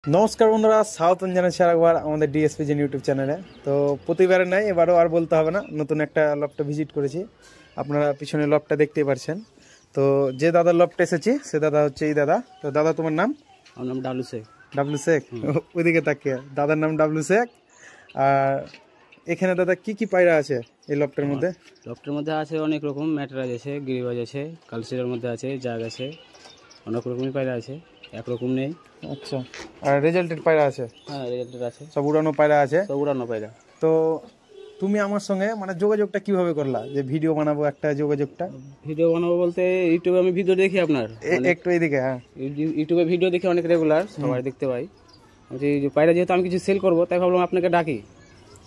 নমস্কার বন্ধুরা, স্বাগতম জানাচ্ছি আরেকবার আমাদের ডিএসপিজি ইউটিউব চ্যানেলে। তো প্রতিবারে নাই, এবারও আর বলতে হবে না, নতুন একটা লফটে ভিজিট করেছি। আপনারা পিছনে লফটটা দেখতেই পাচ্ছেন। তো যে দাদার লফটে এসেছি সে দাদা হচ্ছে এই দাদা। তো দাদা তোমার নাম? আমার নাম ডাবলু শেখ। ডাবলু শেখ, ওইদিকে তাকিয়ে দাদার নাম ডাবলু শেখ। আর এখানে দাদা কি কি পায়রা আছে এই লফটের মধ্যে? লফটের মধ্যে আছে অনেক রকম, ম্যাটরাজ আছে, গিরিবাজ আছে, কালসিরের মধ্যে আছে, জাগ আছে, অনেক রকমই পায়রা আছে, একরকম নেই। আচ্ছা, আর রেজাল্টেড পায়রা আছে? হ্যাঁ, রেজাল্টেড আছে, সব উড়ানো পায়রা আছে? সব উড়ানো পায়রা। তো তুমি আমার সঙ্গে মানে যোগাযোগটা কিভাবে করলা, যে ভিডিও বানাবো একটা যোগাযোগটা? ভিডিও বানাবো বলতে ইউটিউবে আমি ভিডিও দেখি আপনার, একটু এইদিকে। হ্যাঁ, ইউটিউবে ভিডিও দেখি অনেক রেগুলার, সবাই দেখতে পাই। যে পায়রা যেহেতু আমি কিছু সেল করবো তাই ভাবলাম আপনাকে ডাকি,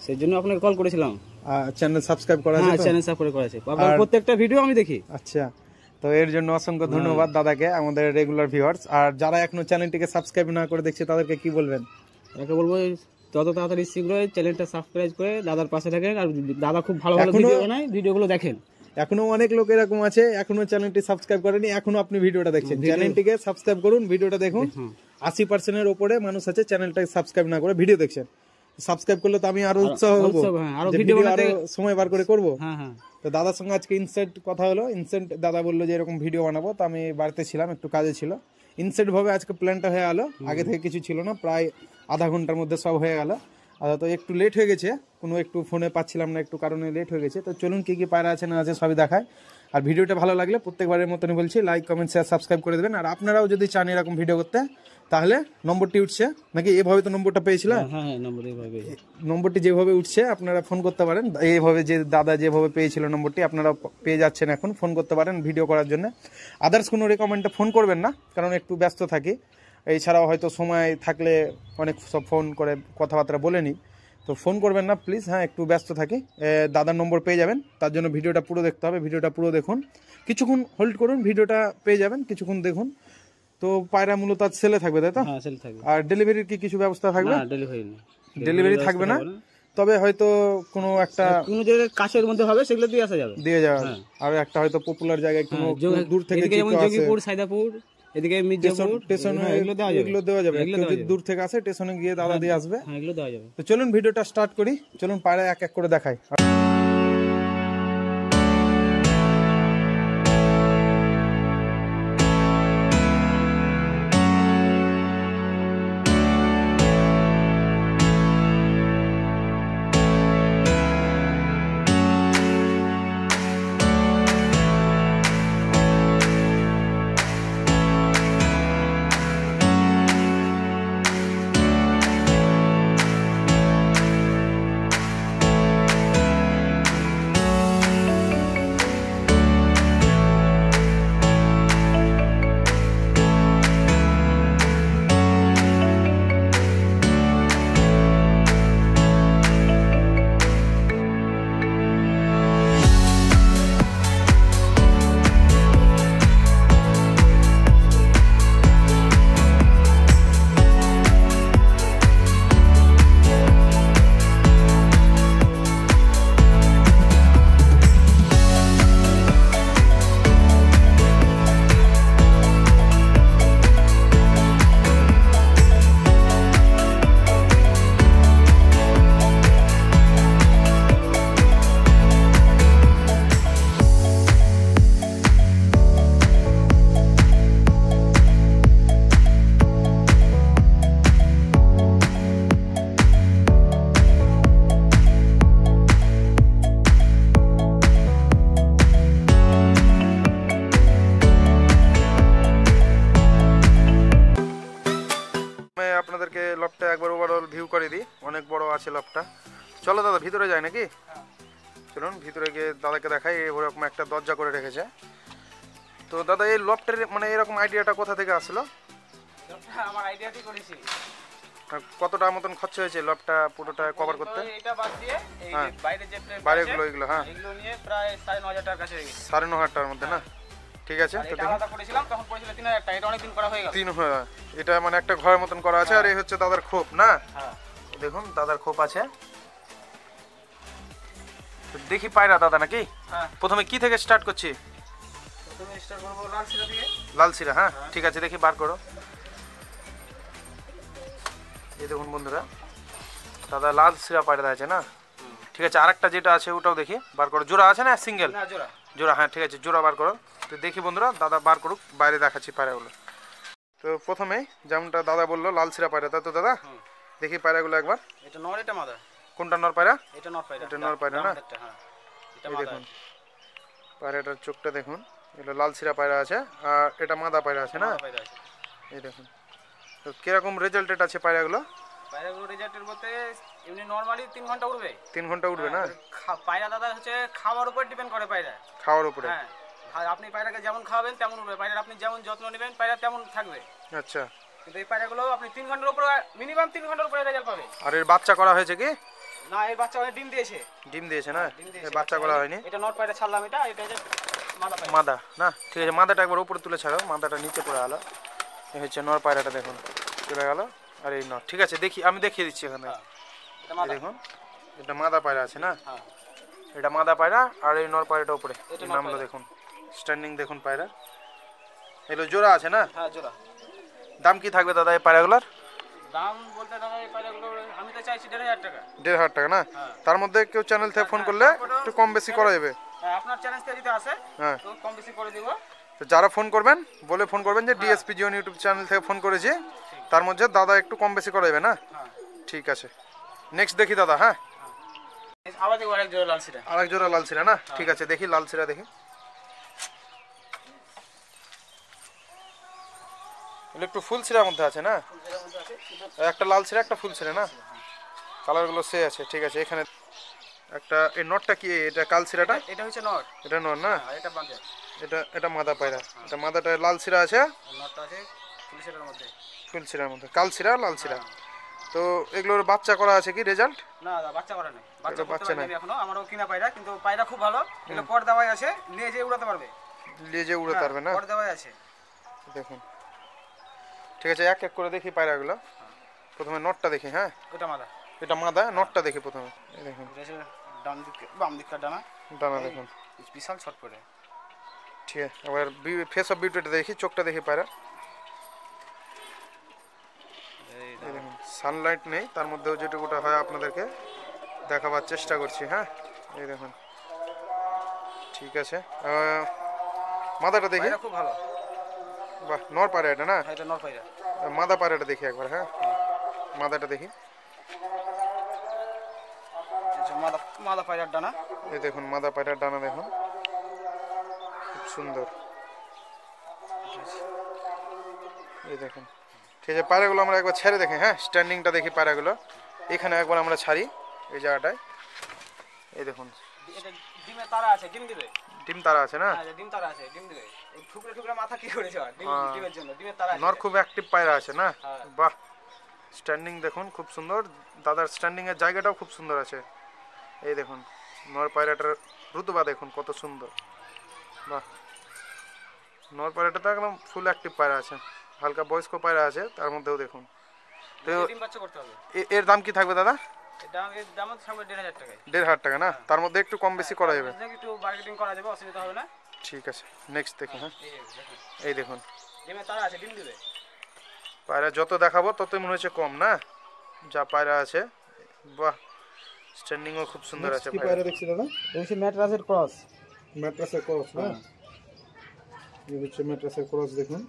সেই জন্য আপনাকে কল করেছিলাম। চ্যানেল সাবস্ক্রাইব করা আছে? হ্যাঁ, চ্যানেল সাবস্ক্রাইব করা আছে, আপনার প্রত্যেকটা ভিডিও আমি দেখি। আচ্ছা, তো এর জন্য অসংখ্য ধন্যবাদ দাদাকে, আমাদের রেগুলার ভিউয়ার্স। আর যারা এখনো চ্যানেলটিকে সাবস্ক্রাইব না করে দেখছে তাদেরকে কি বলবেন? তাকে বলবো যত তাড়াতাড়ি শীঘ্রই চ্যানেলটা সাবস্ক্রাইব করে দাদার পাশে থাকেন। আর দাদা খুব ভালো ভালো ভিডিও বানায়, ভিডিওগুলো দেখেন। এখনো অনেক লোক এরকম আছে এখনো চ্যানেলটি সাবস্ক্রাইব করেনি, এখনো আপনি ভিডিওটা দেখছেন। চ্যানেলটিকে সাবস্ক্রাইব করুন, ভিডিওটা দেখুন। 80% উপরে মানুষ আছে চ্যানেলটাকে সাবস্ক্রাইব না করে ভিডিও দেখছেন। সাবস্ক্রাইব করলে তো আমি আরো উৎসাহ হবো, আরো ভিডিও আরো সময় বার করে করবো। তো দাদার সঙ্গে আজকে ইনসেন্ট কথা হলো। ইনসেন্ট দাদা বললো যে এরকম ভিডিও বানাবো, তো আমি বাড়িতে ছিলাম, একটু কাজে ছিল। ইনসেন্ট ভাবে আজকে প্ল্যানটা হয়ে গেল, আগে থেকে কিছু ছিল না, প্রায় আধা ঘন্টার মধ্যে সব হয়ে গেল। তো একটু লেট হয়ে গেছে, কোনো একটু ফোনে পাচ্ছিলাম না, একটু কারণে লেট হয়ে গেছে। তো চলুন কি কি পায়রা আছে না আছে সবই দেখায়। আর ভিডিওটা ভালো লাগলে প্রত্যেকবারের মতনই বলছি, লাইক কমেন্ট শেয়ার সাবস্ক্রাইব করে দেবেন। আর আপনারাও যদি চান এরকম ভিডিও করতে, তাহলে নম্বরটি উঠছে নাকি এভাবে, তো নম্বরটা পেয়েছিলাম, নম্বরটি যেভাবে উঠছে আপনারা ফোন করতে পারেন। এইভাবে যে দাদা যেভাবে পেয়েছিল নম্বরটি আপনারা পেয়ে যাচ্ছেন, এখন ফোন করতে পারেন ভিডিও করার জন্য। আদার্স কোনো রেকমেন্ডে ফোন করবেন না, কারণ একটু ব্যস্ত থাকি। এছাড়াও হয়তো সময় থাকলে অনেক সব ফোন করে কথাবার্তা বলে নিই, তো ফোন করবেন না প্লিজ। হ্যাঁ, একটু ব্যস্ত থাকি। দাদার নম্বর পেয়ে যাবেন, তার জন্য ভিডিওটা পুরো দেখতে হবে। ভিডিওটা পুরো দেখুন, কিছুক্ষণ হোল্ড করুন, ভিডিওটা পেয়ে যাবেন, কিছুক্ষণ দেখুন। তো পায়রা মূলত আজ সেলে থাকবে, তাই তো? আর ডেলিভারির কি কিছু ব্যবস্থা থাকবে? ডেলিভারি থাকবে না, তবে হয়তো কোনো একটা কাছের মধ্যে হবে, সেগুলো দিয়ে আসা যাবে, দিয়ে যাবে। আর একটা হয়তো পপুলার জায়গায় কোনো দূর থেকে, যোগীপুর, সাইদাপুর, এদিকে মির্জাপুর, এগুলো দেওয়া যাবে। যদি দূর থেকে আসে স্টেশনে গিয়ে দাদা দিয়ে আসবে, এগুলো দেওয়া যাবে। তো চলুন ভিডিওটা স্টার্ট করি, চলুন পায়রা এক এক করে দেখাই। আপনাদেরকে লবটা একবার ওভারঅল ভিউ করে দিই, অনেক বড় আছে লবটা। চলো দাদা ভিতরে যাই নাকি? চলুন ভিতরে গিয়ে দাদাকে দেখাই। ওরকম একটা দরজা করে রেখেছে। তো দাদা এই লবটার মানে এরকম আইডিয়াটা কোথা থেকে আসলো? আমার আইডিয়াটি করেছি। কতটা মতন খরচ হয়েছে লবটা পুরোটা কভার করতে? এটা বাদ দিয়ে এই বাইরে যে বাইরেগুলো এগুলো, হ্যাঁ এগুলো নিয়ে প্রায় 9,500 টাকার কাছে গেছে। 9,500 টাকার মধ্যে না? ঠিক আছে। তো এটা আলাদা করেছিলাম, তখন পড়েছিল 3,000 টাকা। এটা অনেক দিন করা হয়ে গেল। এটা মানে একটা ঘরের মতন করা আছে। আর এই হচ্ছে দাদার খোপ না? হ্যাঁ, দেখুন দাদার খোপ আছে। দেখি পায়রা দাদা নাকি? হ্যাঁ। প্রথমে কি থেকে স্টার্ট করছি? প্রথমে স্টার্ট করব লালসিরা থেকে। লালসিরা, হ্যাঁ ঠিক আছে, দেখি বার করো। এই দেখুন বন্ধুরা, দাদা লাল সিরা পায়রা আছে না? ঠিক আছে, আরেকটা যেটা আছে ওটাও দেখি, বার করো। জোড়া আছে না সিঙ্গেল? না জোড়া। জোড়া, হ্যাঁ ঠিক আছে, জোড়া বার করো। তো দেখি বন্ধুরা, দাদা বার করুক, বাইরে দেখাচ্ছি পায়রাগুলো। তো প্রথমেই যেমনটা দাদা বললো লাল সিরা পায়রা, তাই তো দাদা? দেখি পায়রাগুলো একবার। এটা নর, এটা মাদা। কোনটা নর পায়রা? এটা নর পায়রা। এটা নর পায়রা না? হ্যাঁ, এটা এই মাদা। দেখুন পায়রাটার চোখটা দেখুন, এটা লাল সিরা পায়রা আছে, আর এটা মাদা পায়রা আছে না? পায়রা আছে। এই দেখুন। তো কিরকম রেজাল্টেড আছে পায়রাগুলো? পায়রাগুলো রেজাল্টের মধ্যে এমনি নরমালি 3 ঘন্টা উড়বে। 3 ঘন্টা উঠবে না? পায়রা দাদা হচ্ছে খাওয়ার উপর ডিপেন্ড করে পায়রা। খাওয়ার উপরে? হ্যাঁ, আর আপনি পায়রাকে যেমন খাওয়াবেন তেমন উড়বে। পায়রা আপনি যেমন যত্ন নেবেন পায়রা তেমন থাকবে। আচ্ছা। কিন্তু এই পায়রাগুলো আপনি 3 ঘন্টার উপরে, মিনিমাম 3 ঘন্টার উপরে রেজাল্ট পাবে। আর এর বাচ্চা করা হয়েছে কি? না, এর বাচ্চা অনেক ডিম দিয়েছে। ডিম দিয়েছে না? ডিম দিয়েছে। এর বাচ্চা করা হয়নি? এটা নর পায়রা ছাড়লাম, এটা যে মাদা পায়রা। মাদা না? ঠিক আছে, মাদাটা একবার উপরে তুলে ছাড়ো, মাদাটা নিচে পড়ে গেল। এই হচ্ছে নর পায়রাটা, দেখুন চলে গেল। আর এই নর, ঠিক আছে দেখি, আমি দেখিয়ে দিচ্ছি এখানে। এটা মাদা। দেখুন এটা মাদা পায়রা আছে না? হ্যাঁ, এটা মাদা পায়রা, আর এই নর পায়রাটা উপরে এটা নর নামলো, পায়রা। দেখুন স্ট্যান্ডিং দেখুন পায়রা। এগুলো জোড়া আছে না? হ্যাঁ জোড়া। দাম কি থাকবে দাদা এই পায়রাগুলোর? দাম বলতে দাদা এই পায়রাগুলো আমি তো চাইছি 1,500 টাকা। 1,500 টাকা না? হ্যাঁ। তার মধ্যে কেউ চ্যানেল থেকে ফোন করলে একটু কম বেশি করা যাবে? হ্যাঁ, আপনার চ্যালেঞ্জ থেকে যদি আসে হ্যাঁ, তো কম বেশি করে দিব। তো যারা ফোন করবেন বলে ফোন করবেন যে ডিএসপি জিওন ইউটিউব চ্যানেল থেকে ফোন করেছি, তার মধ্যে দাদা একটু কম বেশি করা যাবে না? হ্যাঁ, ঠিক আছে, নেক্সট দেখি দাদা। হ্যাঁ, আবার দেখো আরেক জোড়া লাল সিরা। আরেক জোড়া লাল সিরা না? ঠিক আছে দেখি লাল সিরা দেখি। এগুলো একটু ফুল সিরার মধ্যে আছে না? একটা লাল সিরা একটা ফুল সিরা না? কালারগুলো সে আছে, ঠিক আছে। এখানে একটা, এই নটটা কি? এটা কাল সিরাটা? এটা হচ্ছে নট। এটা নট না? আর এটা বাঁধে। এটা মাদা পায়রা। এটা মাদাটা লাল সিরা আছে, নটটা আছে পুলিশের মধ্যে। ফুল সিরার মধ্যে, কাল সিরা লাল সিরা। তো এগুলোর বাচ্চা করা আছে কি রেজাল্ট? না দাদা, বাচ্চা করা নেই। বাচ্চা এটা বাচ্চা করতে পারেনি এখনো। আমারও কিনা পায়রা, কিন্তু পায়রা খুব ভালো। এগুলো পর দেওয়াই আছে, নিয়ে যেয়ে উড়াতে পারবে। নিয়ে যে উড়ে পারবে না? পর দেওয়াই আছে। দেখুন, ঠিক আছে এক এক করে দেখি পায়রাগুলো। প্রথমে নটটা দেখি। হ্যাঁ, ওটা মাদা। এটা মাদা, নটটা দেখি প্রথমে। এই দেখুন এটা হচ্ছে ডান দিকে, বাম দিকটা ডানা। ডানা দেখুন, বিশাল ছট পড়ে। ঠিক আছে। এবার ফেস অফ বিউটিটা দেখি, চোখটা দেখি পায়রা। এই এই দেখুন সানলাইট নেই, তার মধ্যেও যেটুকুটা হয় আপনাদেরকে দেখাবার চেষ্টা করছি। হ্যাঁ, এই দেখুন, ঠিক আছে। মাদাটা দেখি। পায়রা খুব ভালো। বাহ, নর পায়রা এটা না? হ্যাঁ, এটা নর পায়রা। মাদা পায়রাটা দেখি একবার। হ্যাঁ, মাদাটা দেখি। মাদা, মাদা পায়রার ডানা। এই দেখুন মাদা পায়রার ডানা দেখুন, খুব সুন্দর। এই দেখুন, ঠিক আছে। পায়রাগুলো আমরা একবার ছেড়ে দেখি। হ্যাঁ, স্ট্যান্ডিংটা দেখি পায়রাগুলো। এখানে একবার আমরা ছাড়ি এই জায়গাটায়। এই দেখুন এটা ডিমে তারা আছে, ডিম দিবে। ডিম তারা আছে না? হ্যাঁ, ডিম তারা আছে, ডিম দিবে। এই ঠুকরে ঠুকরে মাথা কি করেছে? ডিমের জন্য ডিমের তারা আছে। নর খুব অ্যাক্টিভ পায়রা আছে না? হ্যাঁ। বাহ, স্ট্যান্ডিং দেখুন খুব সুন্দর। দাদার স্ট্যান্ডিং এর জায়গাটাও খুব সুন্দর আছে। এই দেখুন নর পায়রাটার রুতবা দেখুন কত সুন্দর। বাহ, নর পায়রাটা তো একদম ফুল অ্যাক্টিভ পায়রা আছে, হালকা বয়স্ক পায়রা আছে তার মধ্যেও দেখুন। তো ডিম বাচ্চা করতে হবে। এর দাম কি থাকবে দাদা? এর দাম থাকবে 1,500 টাকায়। 1,500 টাকা না? তার মধ্যে একটু কম বেশি করা যাবে? একটু মার্কেটিং করা যাবে, অসুবিধা হবে না। ঠিক আছে, নেক্সট দেখি। হ্যাঁ, এই দেখুন, এই দেখুন ডিমে তারা আছে, ডিম দিবে। পায়রা যত দেখাবো ততই মনে হচ্ছে কম না, যা পায়রা আছে। বাহ, স্ট্যান্ডিংও খুব সুন্দর আছে। কি পায়রা দেখছি দাদা? এই হচ্ছে ম্যাট্রাসের ক্রস। ম্যাট্রাসের ক্রস না? এই হচ্ছে ম্যাট্রাসের ক্রস দেখুন।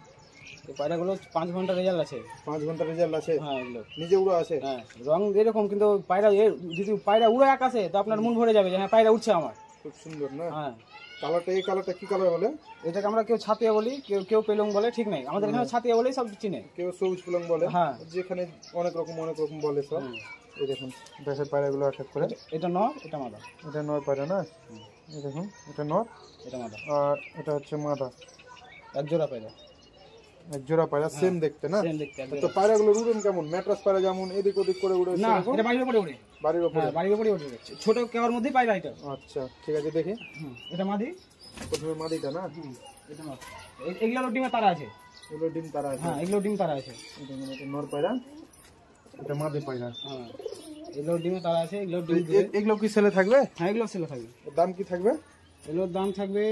এই পায়রাগুলো 5 ঘন্টা রেজাল্ট আছে। 5 ঘন্টা রেজাল্ট আছে? হ্যাঁ, এগুলো নিজে উড়া আছে? হ্যাঁ, রং এরকম, কিন্তু পায়রা যদি পায়রা উড়ে আকাশে তো আপনার মন ভরে যাবে যে হ্যাঁ পায়রা উঠছে আমার। খুব সুন্দর না? হ্যাঁ, কালারটা, এই কালারটা কি কালার বলে? এটাকে আমরা কেউ ছাতিয়া বলি, কেউ পেলং বলে, ঠিক নাই। আমাদের এখানে ছাতিয়া বলেই সব চিনে। কেউ সবুজ ফুলং বলে, হ্যাঁ। যেখানে অনেক রকম বলে সব। এই দেখুন দেশের পায়রাগুলো আটক করে। এটা নর, এটা মাদা। এটা নর পায়রা না? এই দেখুন এটা নর, এটা মাদা। আর এটা হচ্ছে মাদা। এক জোড়া পায়রা, এক জোড়া পায়রা, সেম দেখতে না? সেম দেখতে। তো পায়রাগুলো উড়েন কেমন? ম্যাট্রাস পায়রা যেমন এদিক ওদিক করে উড়ে না, এটা বাড়ির উপরে উড়ে। বাড়ির উপরে? হ্যাঁ, বাড়ির উপরে উঠে যাচ্ছে। ছোট কেওয়ার মধ্যেই পায়রা এটা। আচ্ছা, ঠিক আছে দেখি। এটা মাদি। প্রথমে মাদিটা না? এটা নর। এগুলো ডিমে তারা আছে। এগুলো ডিম তারা আছে? হ্যাঁ, এগুলো ডিম তারা আছে। এটা নর পায়রা, এটা মাদি পায়রা। হ্যাঁ, এগুলো ডিমে তারা আছে, এগুলো ডিম দিবে। এগুলো কি সেলে থাকবে? হ্যাঁ, এগুলো সেল থাকবে। দাম কি থাকবে? এগুলোর দাম থাকবে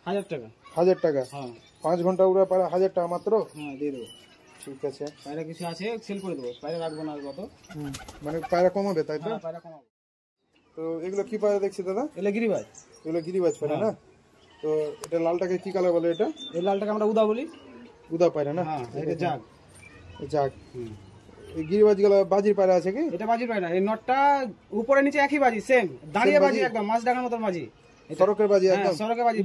1000 টাকা। 1000 টাকা? হ্যাঁ। 5 ঘন্টা উড়ে পায়রা 1000 টাকা মাত্র? হ্যাঁ, দিয়ে দেবো। ঠিক আছে। পায়রা কিছু আছে সেল করে দেবো, পায়রা রাখবো না কত। মানে পায়রা কমাবে তাই তো? হ্যাঁ পায়রা কমাবো। তো এগুলো কি পায়রা দেখছি দাদা? এগুলো গিরিবাজ। এগুলো গিরিবাজ পায়রা না? তো এটা লালটাকে কি কালার বলে এটা? এই লালটাকে আমরা উদা বলি। উদা পায়রা না? হ্যাঁ এটা জাগ। যাক, এই গিরিবাজ গুলো বাজির পায়রা আছে কি? এটা বাজির পায়রা। এই নটটা উপরে নিচে একই বাজি, সেম দাঁড়িয়ে বাজি, একদম মাছ ডাকার মতন বাজি। সরকের বাজি একদম? সরকে বাজি।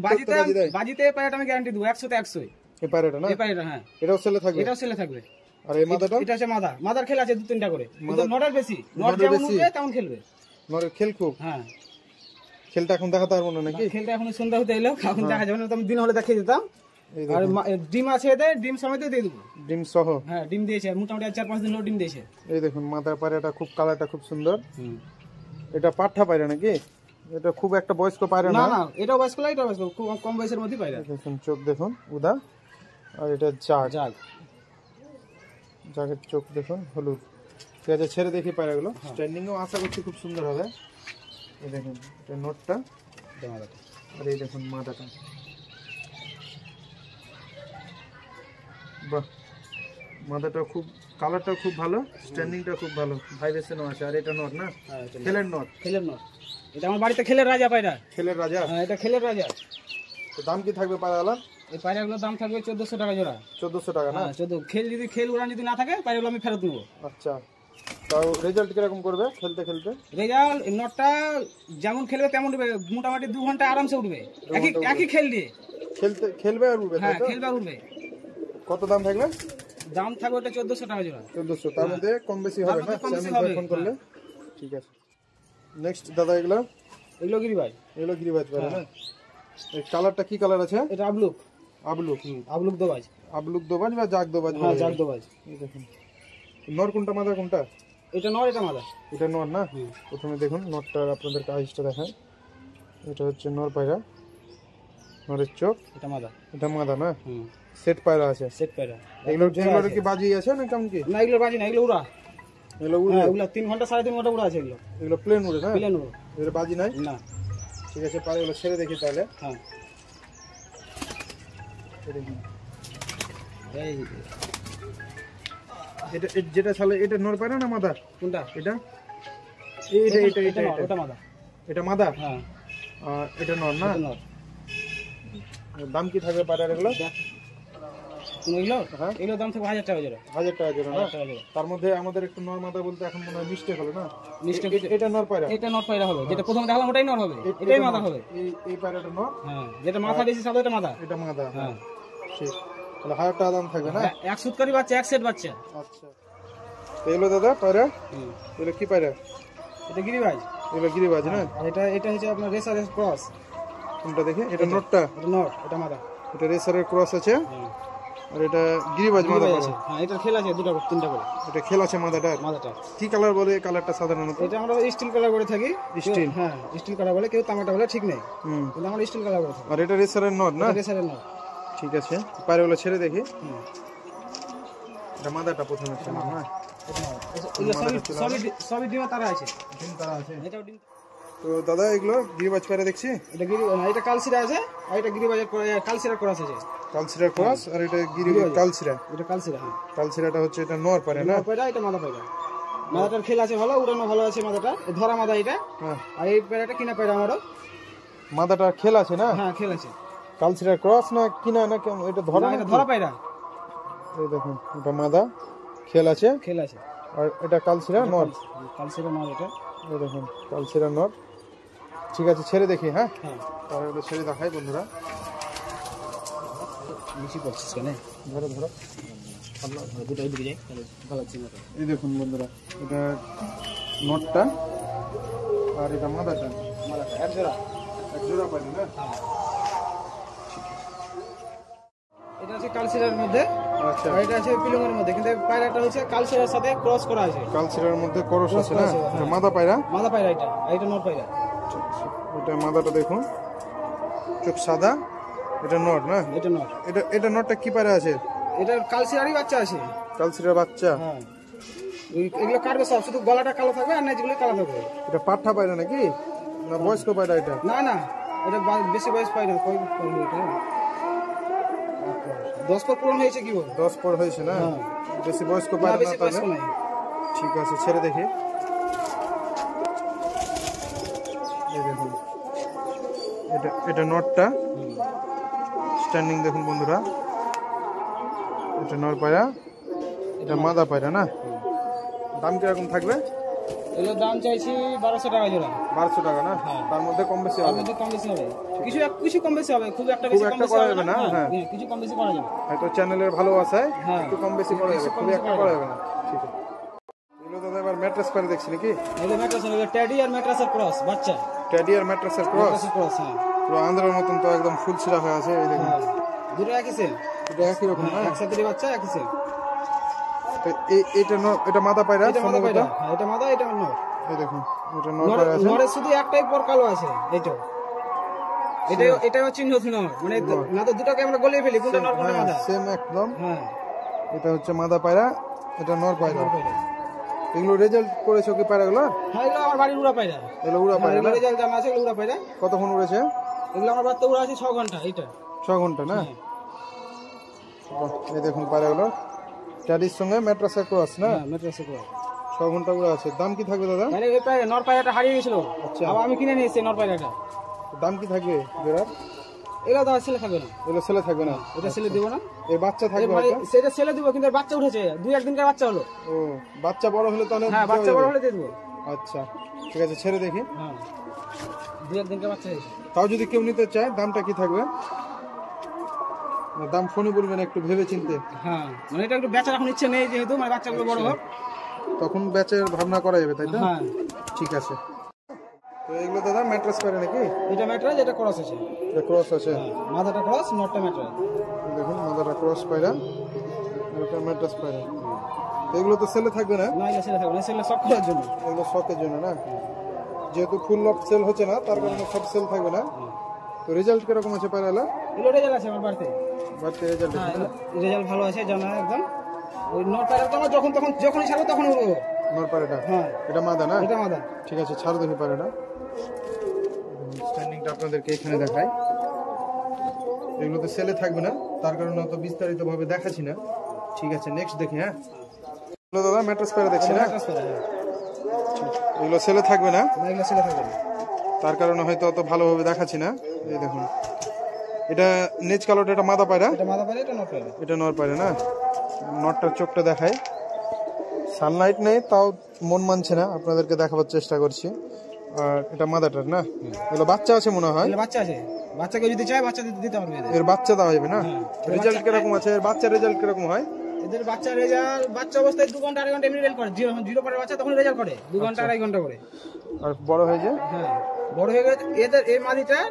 বাজিতে পায়রাটা আমি গ্যারান্টি দেবো 100 তে 100। এই পায়রাটা না? এই পায়রাটা হ্যাঁ এটাও সেলে থাকবে? এটাও সেলে থাকবে। আর এই মাদাটা? এটা হচ্ছে মাদা। মাদার খেল আছে 2-3টা করে, কিন্তু নটার বেশি। নট যেমন উঠবে তেমন খেলবে। নরের খেল খুব? হ্যাঁ। খেলটা এখন দেখাতে পারবো না নাকি? খেলটা এখন সন্ধ্যা হতে এলো, এখন দেখা যাবে না। তো আমি দিন হলে দেখিয়ে দিতাম। আর ডিম আছে এদের, ডিম সমেত দিয়ে দেবো। ডিম সহ? হ্যাঁ ডিম দিয়েছে, মোটামুটি 4-5 দিন হলো ডিম দিয়েছে। এই দেখুন মাদার পায়রাটা খুব, কালারটা খুব সুন্দর। এটা পাঠা পায়রা নাকি? এটা খুব একটা বয়স্ক পায়রা না না? না এটাও বয়স্ক, এটাও বয়স্ক, খুব কম বয়সের মধ্যে পায়রা। দেখুন চোখ দেখুন উদা, আর এটা জাগ। জাগ, জাগের চোখ দেখুন হলুদ। ঠিক আছে, ছেড়ে দেখি পায়রাগুলো। স্ট্যান্ডিংও আশা করছি খুব সুন্দর হবে। এই দেখুন এটা নোটটা, আর এই দেখুন মাদাটা। বাহ, মাদাটা খুব, কালারটা খুব ভালো, স্ট্যান্ডিংটা খুব ভালো, ভাইব্রেশনও আছে। আর এটা নট না? খেলের নট? খেলের নট। এটা আমার বাড়িতে খেলের রাজা পায়রা। খেলের রাজা? হ্যাঁ এটা খেলের রাজা। তো দাম কি থাকবে পায়রাগুলো? এই পায়রাগুলোর দাম থাকবে 1400 টাকা জোড়া। 1400 টাকা না? 14। খেল উড়ান যদি না থাকে পায়রাগুলো আমি ফেরত নেবো। আচ্ছা, তাও রেজাল্ট কিরকম করবে খেলতে খেলতে? রেজাল্ট নটটা যেমন খেলবে তেমন উঠবে, মোটামুটি 2 ঘন্টা আরামসে উঠবে। একই খেল দিয়ে খেলবে আর উঠবে? হ্যাঁ খেলবে আর উঠবে। কত দাম থাকবে? দাম থাকবে ওটা 1400 টাকা জোড়া। 1400, তার মধ্যে কম বেশি হবে না? ফোন করলে। ঠিক আছে। নেক্সট দাদা এগুলো গিরিবাজ। এগুলো গিরিবাজ পায়রা না? এই কালারটা কি কালার আছে? এটা আবলুক। আবলুক? আবলুক দোবাজ। আবলুক দোবাজ বা জাগ দোবাজ? হ্যাঁ জাগ দোবাজ। এই দেখুন নর কোনটা মাদা কোনটা? এটা নর, এটা মাদা। এটা নর না? প্রথমে দেখুন নরটার আপনাদের আইসটা দেখায়। এটা হচ্ছে নর পায়রা, নরের চোখ। এটা মাদা। এটা মাদা না? সেট পায়রা আছে? সেট পায়রা। এগুলোর কি বাজি আছে না কেমন কি? না এগুলো বাজি না, এগুলো উড়া। এগুলো উড়ে? এগুলো 3 ঘন্টা 3.5 ঘন্টা উড়া আছে। এগুলো প্লেন উড়ে না? প্লেন উড়ে। এগুলো বাজি নাই না? ঠিক আছে, পারে এগুলো ছেড়ে দেখি তাহলে। হ্যাঁ এটা যেটা ছালে এটা নর পায়রা না মাদা? কোনটা? এটা ওটা মাদা। এটা মাদা? হ্যাঁ। আর এটা নর না? নর। দাম কি থাকবে পায়রার এগুলো? এগুলো হ্যাঁ এগুলো দাম থাকবে 1000 টাকা জোড়া। 1000 টাকা জোড়া না? 1000 টাকা জোড়া। তার মধ্যে আমাদের একটু নর মাদা বলতে এখন মনে হয় মিস্টেক হলো না? মিস্টেক। এটা নর পায়রা? এটা নর পায়রা হবে, যেটা প্রথমে দেখালাম ওটাই নর হবে, এটাই মাদা হবে। এই পায়রাটা নর? হ্যাঁ যেটা মাথা বেশি সাদা এটা মাদা। এটা মাদা? হ্যাঁ ঠিক। তাহলে 1000 টাকা দাম থাকবে না? এক সুতকারি বাচ্চা, এক সেট বাচ্চা। আচ্ছা, এগুলো দাদা পায়রা? এগুলো কি পায়রা? এটা গিরিবাজ। এগুলো গিরিবাজ না? এটা হচ্ছে আপনার রেসারের ক্রস। কোনটা দেখে? এটা নটটা? এটা নট, এটা মাদা। এটা রেসারের ক্রস আছে, আর এটা গিরিবাজ মাদা আছে। হ্যাঁ এটা খেল আছে 2-3টা করে। এটা খেল আছে মাদাটার? মাদাটা কি কালার বলে কালারটা সাধারণত? এটা আমরা স্টিল কালার করে থাকি। স্টিল? হ্যাঁ স্টিল কালার বলে, কেউ তামাটা বলে ঠিক নেই, কিন্তু আমরা স্টিল কালার করে থাকি। আর এটা রেসারের নট না? রেসারের নট। ঠিক আছে, পায়রাগুলো ছেড়ে দেখি। এটা মাদাটা প্রথমে ছিল না? সবই ডিমা তারা আছে। ডিম তারা আছে? এটাও ডিম। তো দাদা এগুলো গিরিবাজ পায়রা দেখছি। এটা এটা কালসিরা আছে, আর এটা গিরিবাজের কালসিরা ক্রস আছে। কালসিরা ক্রস, আর এটা গিরিবাজ কালসিরা? এটা কালসিরা। হ্যাঁ কালসিরাটা হচ্ছে এটা নর পায়রা না? পায়রা, এটা মাদা পায়রা। মাদাটার খেল আছে ভালো, উড়ানো ভালো আছে মাদাটা, ধরা মাদা এটা। হ্যাঁ। আর এই পায়রাটা কিনা পায়রা আমারও। মাদাটার খেল আছে না? হ্যাঁ খেল আছে। কালসিরার ক্রস না কিনা না কেমন? এটা ধরা? এটা ধরা পায়রা। এই দেখুন এটা মাদা, খেল আছে। খেল আছে। আর এটা কালসিরা নর? কালসিরা নর এটা। এই দেখুন কালসিরা নর। ঠিক আছে, ছেড়ে দেখি। হ্যাঁ হ্যাঁ তাহলে এগুলো ছেড়ে দেখাই বন্ধুরা। বেশি করছিস কেন? ধরো ধরো। দুটো ওইদিকে যাই, তাহলে ভালো লাগছে না। এই দেখুন বন্ধুরা, এটা নটটা আর এটা মাদাটা। মাদাটা এক জোড়া। এক জোড়া পাইলে না? এটা আছে কালসিরার মধ্যে, আচ্ছা। আর এটা আছে পিলংয়ের মধ্যে, কিন্তু পায়রাটা হচ্ছে কালসিরার সাথে ক্রস করা আছে। কালসিরার মধ্যে করস আছে না? আছে, হ্যাঁ। এটা মাদা পায়রা? মাদা পায়রা এটা, আর এটা নর পায়রা। এটা মাদাটা দেখুন, চোখ সাদা। এটা নট না? এটা নর। এটা নটটা কি পায়রা আছে? এটা কালসিরারই বাচ্চা আছে। কালসিরার বাচ্চা? হ্যাঁ এগুলো কাটবে সব, শুধু গলাটা কালো থাকবে আর নেজগুলো কালো থাকবে। এটা পাঠা পায়রা নাকি না বয়স্ক পায়রা এটা? না না এটা বেশি বয়স পায়রা। 10 পর পূরণ হয়েছে কি বল 10 পর হয়েছে না? বেশি বয়স্ক পায়রা না বেশি বয়স্ক তাহলে? নাই। ঠিক আছে, ছেড়ে দেখি। এই দেখুন, এটা নটটা স্ট্যান্ডিং দেখুন বন্ধুরা, এটা নর পায়রা, এটা মাদা পায়রা না? দাম কিরকম থাকবে? এগুলোর দাম চাইছি 1200 টাকা জোড়া। 1200 টাকা না? তার মধ্যে কম বেশি তার হবে? মধ্যে কম বেশি হবে, কিছু কম বেশি হবে, খুব একটা খুব বেশি কম একটা বেশি করা হবে যাবে না। না? হ্যাঁ, কিছু কম বেশি করা যাবে। হয়তো চ্যানেলের ভালোবাসায় হ্যাঁ। একটু কম বেশি করা যাবে, বেশি কম খুব বেশি একটা করা করা যাবে। যাবে না। ঠিক আছে, এগুলো দাদা এবার ম্যাট্রেস পায়রা দেখছি নাকি? এগুলো ম্যাট্রাস হবে, ট্যাডি আর ম্যাট্রাসের ক্রস বাচ্চা। ট্যাডি আর ম্যাট্রেসের ক্রস, ম্যাট্রাসের ক্রস, হ্যাঁ। পুরো আন্ধ্রের মতন তো একদম ফুল ছিঁড়া হয়ে আছে। এই দেখুন, হ্যাঁ, দুটো একই সেম, এটা একই রকম না? একসাথে বাচ্চা একই সেম। তো এটা মাদা পায়রা এটা মাদা সম্ভবত। পায়রা, হ্যাঁ, এটা মাদা, এটা নর। এই দেখুন, এটা নর পায়রা আছে। নরের শুধু একটাই পর কালো আছে, এইটা। এটাও চিহ্ন ছিল আমার, মানে না তো দুটোকে আমরা গলিয়ে ফেলি, কোনটা নর কোনটা মাদা। সেম একদম। হ্যাঁ, এটা হচ্ছে মাদা পায়রা, এটা নর পায়রা। নর পায়রা। এগুলো রেজাল্ট করেছো কি পায়রাগুলো? হ্যাঁ, এগুলো আমার বাড়ির উড়া পায়রা। এগুলো উড়া পায়রা না? রেজাল্ট জানা আছে, এগুলো উড়া পায়রা। কতক্ষণ উড়েছে? এগুলো আমার বাড়িতে উড়া আছে 6 ঘন্টা, এইটা। 6 ঘন্টা না? হ্যাঁ। বাহ, এই দেখুন পায়রাগুলো ট্যাডির সঙ্গে ম্যাট্রাসের ক্রস না? হ্যাঁ, ম্যাট্রাসে ক্রস। 6 ঘন্টা উড়ে আছে। দাম কি থাকবে দাদা? মানে এই পায়রা, নর পায়রাটা হারিয়ে গেছিল, আচ্ছা। আবার আমি কিনে নিয়ে এসেছি নর পায়রাটা। দাম কি থাকবে জোড়ার? এগুলো তো ছেলে থাকবে না, এগুলো ছেলে থাকবে না? এটা ছেলে দিব না। এর বাচ্চা থাকবে মানে হয়তো? সেটা ছেলে দিব, কিন্তু এর বাচ্চা উঠেছে, 2-1 দিনকার বাচ্চা হলো। ও, বাচ্চা বড় হলে তাহলে হ্যাঁ, দেওয়া বাচ্চা বড় যাবে? হলে দিয়ে দেবো। আচ্ছা, ঠিক আছে, ছেড়ে দেখি। হ্যাঁ, 2-1 দিনকার বাচ্চা হয়েছে। তাও যদি কেউ নিতে চায় দামটা কি থাকবে? না, দাম ফোনে বলবেন একটু ভেবে চিনতে, হ্যাঁ, মানে এটা একটু বেচার এখন ইচ্ছে নেই, যেহেতু মানে বাচ্চাগুলো বড় হোক। তখন ব্যাচের ভাবনা করা যাবে, তাই তো? হ্যাঁ, ঠিক আছে। তো এগুলো দাদা ম্যাট্রেস পায়রা নাকি? এটা ম্যাট্রাস, এটা ক্রস আছে। এটা ক্রস আছে। হ্যাঁ, মাথাটা ক্রস, নটটা ম্যাট্রাস। দেখুন মাদাটা ক্রস পায়রা, এটা ম্যাট্রেস পায়রা। এগুলো তো সেলে থাকবে না? না, এটা ছেলে থাকবে না, ছেলে সব করার জন্য। এগুলো শখের জন্য না? যেহেতু ফুল লট সেল হচ্ছে না, তার কারণে সব সেল থাকবে না। তো রেজাল্ট কিরকম আছে পায়রালা? এগুলো রেজাল্ট আছে আমার বাড়িতে। বাড়তে রেজাল্ট হ্যাঁ, রেজাল্ট ভালো আছে, জানা একদম। ওই নট পায়রাটা আমার যখনই ছাড়বো তখন উড়বো। নর পায়রাটা? হ্যাঁ, এটা মাদা না? এটা মাদা। ঠিক আছে, ছাড় দেখি পায়রাটা। স্ট্যান্ডিংটা আপনাদেরকে এখানে দেখাই। এগুলো তো সেলে থাকবে না, তার কারণে অত বিস্তারিত ভাবে দেখাচ্ছি না। ঠিক আছে, নেক্সট দেখি। হ্যাঁ, এগুলো দাদা ম্যাট্রেস পায়রা দেখছি না? ম্যাট্রাস পায়রা, হ্যাঁ। এগুলো সেলে থাকবে না, না, এগুলো ছেলে থাকবে না। তার কারণে হয়তো অত ভালোভাবে দেখাচ্ছি না। এই দেখুন, এটা নেজ কালোটা, এটা মাদা পায়রা, এটা মাদা পায়রা, এটা নট পায়রা। এটা নর পায়রা না? নটটার চোখটা দেখাই। সানলাইট নেই, তাও মন মানছে না, আপনাদেরকে দেখাবার চেষ্টা করছি। আর এটা মাদাটার না? এগুলো বাচ্চা আছে মনে হয়। এগুলো বাচ্চা আছে, বাচ্চাকে যদি চায় বাচ্চা দিতে পারবে এদের। এর বাচ্চা দেওয়া যাবে না? হ্যাঁ। রেজাল্ট কিরকম আছে? এর বাচ্চার রেজাল্ট কিরকম হয়? এদের বাচ্চা রেজাল্ট, বাচ্চা অবস্থায় 2 ঘন্টা 2.5 ঘন্টা এমনি রেজাল্ট করে। জিরো পরের বাচ্চা তখন রেজাল্ট করে 2 ঘন্টা 2.5 ঘন্টা করে। আর বড় হয়ে যায়? হ্যাঁ, বড় হয়ে গেছে এদের। এই মাদিটার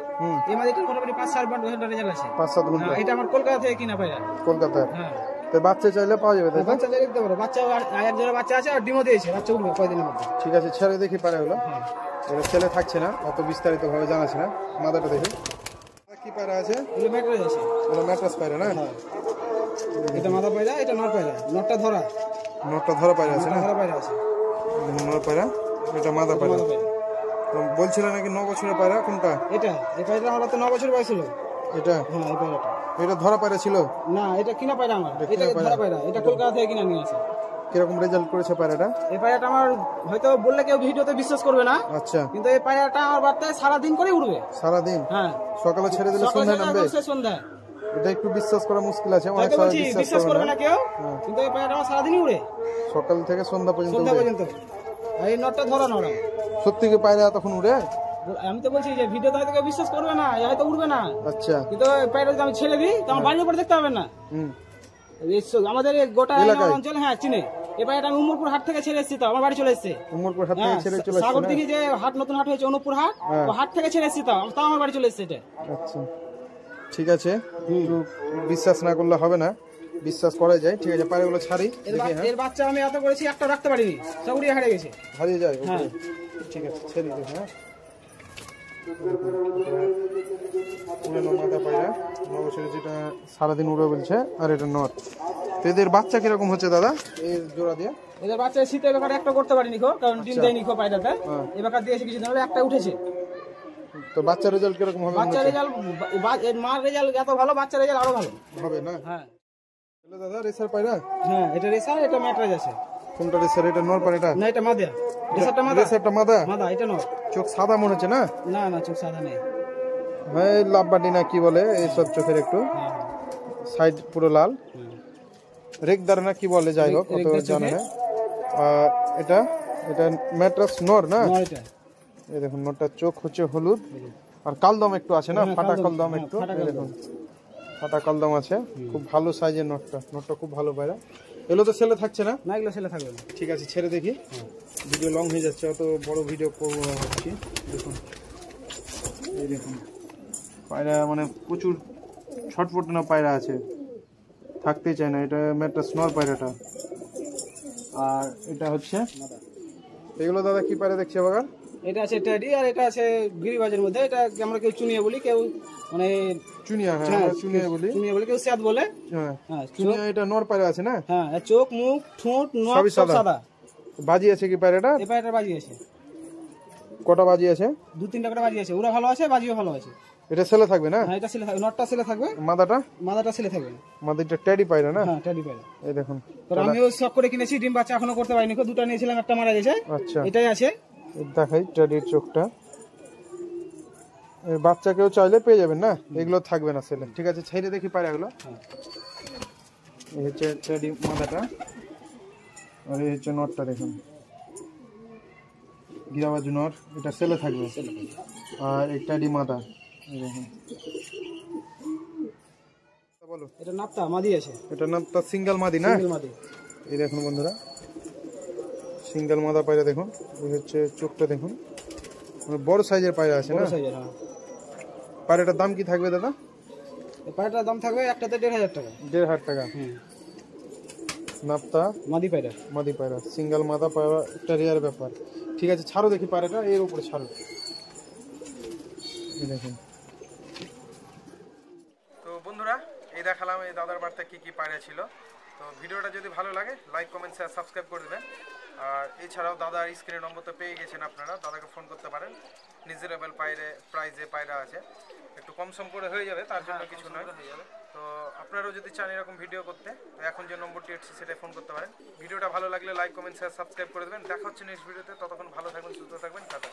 মোটামুটি 5-7 ঘন্টা রেজাল্ট আছে। 5-7 ঘন্টা? হ্যাঁ, এটা আমার কলকাতা থেকে কিনা পায়রা। কলকাতায়? হ্যাঁ, তো বাচ্চা চাইলে পাওয়া যাবে তাই তো? বাচ্চা দিতে পারো, বাচ্চা আর এক জোড়া বাচ্চা আছে, আর ডিমও দিয়েছে, বাচ্চা উঠবে কয়দিনের মধ্যে। ঠিক আছে, ছেড়ে দেখি পায়রাগুলো। হ্যাঁ, এটা ছেলে থাকছে না, অত বিস্তারিত ভাবে জানাচ্ছে না। মাদাটা দেখি কি পায়রা আছে? এগুলো ম্যাট্রাস আছে। এটা ম্যাট্রাস পায়রা না? হ্যাঁ, এটা মাদা পায়রা, এটা নর পায়রা। নরটা ধরা, নটটা ধরা পায়রা আছে না? ধরা পায়রা আছে। নর পায়রা, এটা মাদা পায়রা। মাদা পায়রা। তো বলছিল নাকি 9 বছরের পায়রা, কোনটা? এটা এই পায়রাটা আমার তো 9 বছর বয়স ছিল। এটা? হ্যাঁ, এই পায়রাটা। এটা ধরা পায়রা ছিল? না, এটা কিনা পায়রা আমার। এটা এটা কিনা পায়রা? ধরা পায়রা, এটা কলকাতা থেকে কিনে নিয়ে আসে। কিরকম রেজাল্ট করেছে পায়রাটা? এই পায়রাটা আমার হয়তো বললে কেউ ভিডিওতে বিশ্বাস করবে না, আচ্ছা, কিন্তু এই পায়রাটা আমার বাড়িতে সারাদিন করে উড়বে। সারাদিন? হ্যাঁ, সকালে ছেড়ে দিলে সকাল সন্ধ্যা থেকে নামবে? বসে সন্ধ্যা। এটা একটু বিশ্বাস করা মুশকিল আছে, অনেক হয়তো সময় বলছি বিশ্বাস বিশ্বাস করবে করবে না না। কেউ, কিন্তু এই পায়রাটা আমার সারাদিনই উড়ে, সকাল থেকে সন্ধ্যা পর্যন্ত সন্ধ্যা উড়ে। পর্যন্ত। আর এই নটটা ধরা নড়া। সত্যি কি পায়রা তখন উড়ে? আমি তো বলছি যে ভিডিওতে হয়তো কেউ বিশ্বাস করবে না, এ হয়তো উড়বে না, আচ্ছা। কিন্তু এই পায়রা যদি আমি ছেড়ে দিই তো আমার বাড়ির উপরে দেখতে পাবেন না। হুম। আমাদের এই গোটা এলাকায়? অঞ্চল, হ্যাঁ, চিনে। এই পায়রাটা আমি উমরপুর হাট থেকে ছেড়ে এসেছি, তো আমার বাড়ি চলে এসেছে। উমরপুর হাট থেকে ছেড়ে চলে আসছে সাগর না? দিঘি যে হাট, নতুন হাট হয়েছে অনুপুর হাট, হ্যাঁ। ও হাট থেকে ছেড়ে এসেছি, তাও আমার বাড়ি চলে এসেছে এটা। আচ্ছা, ঠিক আছে, একটু বিশ্বাস না করলে হবে না, বিশ্বাস করা যায়। ঠিক আছে, পায়রাগুলো ছাড়ি দেখি। হ্যাঁ, এর বাচ্চা আমি এত করেছি, একটা রাখতে পারিনি, সব উড়িয়ে হারিয়ে গেছে। হারিয়ে যায়? ওকে, হ্যাঁ। ঠিক আছে, ছেড়ে দেখি। হ্যাঁ, পুরনো মাদা পায়রা, 9 বছরের, যেটা সারাদিন উড়ে বলছে, আর এটা নট। তো এদের বাচ্চা কিরকম হচ্ছে দাদা এই জোড়া দিয়ে? এদের বাচ্চা শীতে এবার একটা করতে পারিনি, কারণ ডিম দেয়নি পায়রাটা। হ্যাঁ। এবার দিয়েছে কিছুদিন হলে, একটা উঠেছে। তো বাচ্চার রেজাল্ট কিরকম হবে? বাচ্চা রেজাল্ট, এর মার রেজাল্ট এত ভালো, বাচ্চা রেজাল্ট আরো ভালো হবে না? হ্যাঁ। দাদা রেসার পায়রা, হ্যাঁ এটা রেসার, এটা ম্যাট্রাজ আছে। কোনটা রেসার? এটা নর পায়রাটা? না এটা মাদা, রেসারটা মাদা। রেসারটা মাদা, মাদা এটা নর। চোখ সাদা মনে হচ্ছে না? না না চোখ সাদা নেই। হ্যাঁ লাভবাটি না কি বলে এইসব চোখের একটু হ্যাঁ সাইড পুরো লাল, হ্যাঁ। রেকদার না কি বলে, যাই হোক অত রেকদার জানে চোখে। না। আর এটা এটা ম্যাট্রাস নর না? নর এটা। এই দেখুন নরটার চোখ হচ্ছে হলুদ আর কালদম একটু আছে না, হ্যাঁ, ফাটা কালদম, কালদম হ্যাঁ, একটু। ফাটা এই কালদম। দেখুন ফাটা কালদম আছে, খুব ভালো সাইজের নটটা, নটটা খুব ভালো পায়রা। এগুলো তো সেলে থাকছে না? না এগুলো ছেলে থাকবে না। ঠিক আছে ছেড়ে দেখি, ভিডিও লং হয়ে যাচ্ছে, অত বড় ভিডিও করবো না ভাবছি। দেখুন এই দেখুন পায়রা মানে প্রচুর ছটফটানো পায়রা আছে, থাকতেই চায় না। এটা ম্যাট্রাস নর পায়রাটা, আর এটা হচ্ছে এগুলো দাদা কি পায়রা দেখছি আবার? এটা আছে টেডি, আর এটা আছে গিরিবাজের মধ্যে। এটা আমরা কেউ চুনিয়া বলি, কেউ মানে চুনিয়া, হ্যাঁ আমরা চুনিয়া বলি। চুনিয়া বলি, কেউ স্যাদ বলে। হ্যাঁ হ্যাঁ চুনিয়া, এটা নর পায়রা আছে না? হ্যাঁ এর চোখ মুখ ঠোঁট নখ সবই সব সাদা। সাদা। বাজি আছে কি পায়রাটা? এই পায়রাটার বাজি আছে, কটা বাজি আছে? 2-3টা করে বাজি আছে। ওরা ভালো আছে, বাজিও ভালো আছে। এটা সেলে থাকবে না? হ্যাঁ এটা ছেলে থাকবে, নটটা ছেলে থাকবে, মাদাটা? মাদাটা ছেলে থাকবে। মাদাটা টেডি পায়রা না? হ্যাঁ টেডি পায়রা। এই দেখুন তো আমিও শখ করে কিনেছি, ডিম বাচ্চা এখনো করতে পারিনি। দুটো নিয়েছিলাম, একটা মারা গেছে। আচ্ছা এটাই আছে। দেখাই টেডির চোখটা, এর বাচ্চা কেউ চাইলে পেয়ে যাবেন না, এগুলো থাকবে না সেলে। ঠিক আছে ছেড়ে দেখি পায়রাগুলো। এই হচ্ছে টেডি মাদাটা, আর এই হচ্ছে নটটা। দেখুন গিরাবাজু নর, এটা সেলে থাকবে। আর এই টেডি মাদা, এই দেখুন। বলো এটা নাপতা মাদি আছে, এটার নাম তো সিঙ্গেল মাদি না? সিঙ্গেল মাদি। এই দেখুন বন্ধুরা সিঙ্গেল মাদা পায়রা দেখুন, এই হচ্ছে চোখটা দেখুন, মানে বড় সাইজের পায়রা আছে না? বড় সাইজের। হ্যাঁ পায়রাটার দাম কি থাকবে দাদা? এই পায়রাটার দাম থাকবে একটাতে 1,500 টাকা। 1,500 টাকা। হুম নাপতা মাদি পায়রা। মাদি পায়রা, সিঙ্গেল মাদা পায়রা, একটা রেয়ার ব্যাপার। ঠিক আছে ছাড়ো দেখি পায়রাটা, এর উপরে ছাড়ো। এই দেখুন। তো বন্ধুরা এই দেখালাম এই দাদার বাড়িতে কি কি পায়রা ছিল। তো ভিডিওটা যদি ভালো লাগে লাইক কমেন্ট শেয়ার সাবস্ক্রাইব করে দেবেন। আর এছাড়াও দাদার স্ক্রিনে নম্বর তো পেয়ে গেছেন আপনারা, দাদাকে ফোন করতে পারেন। রিজনেবল প্রাইজে পায়রা আছে, একটু কম সম করে হয়ে যাবে, তার জন্য কিছু নয়। তো আপনারাও যদি চান এরকম ভিডিও করতে, তো এখন যে নম্বরটি এসেছে সেটাই ফোন করতে পারেন। ভিডিওটা ভালো লাগলে লাইক কমেন্ট শেয়ার সাবস্ক্রাইব করে দেবেন। দেখা হচ্ছে নেক্সট ভিডিওতে, ততক্ষণ ভালো থাকবেন, সুস্থ থাকবেন, টাটা।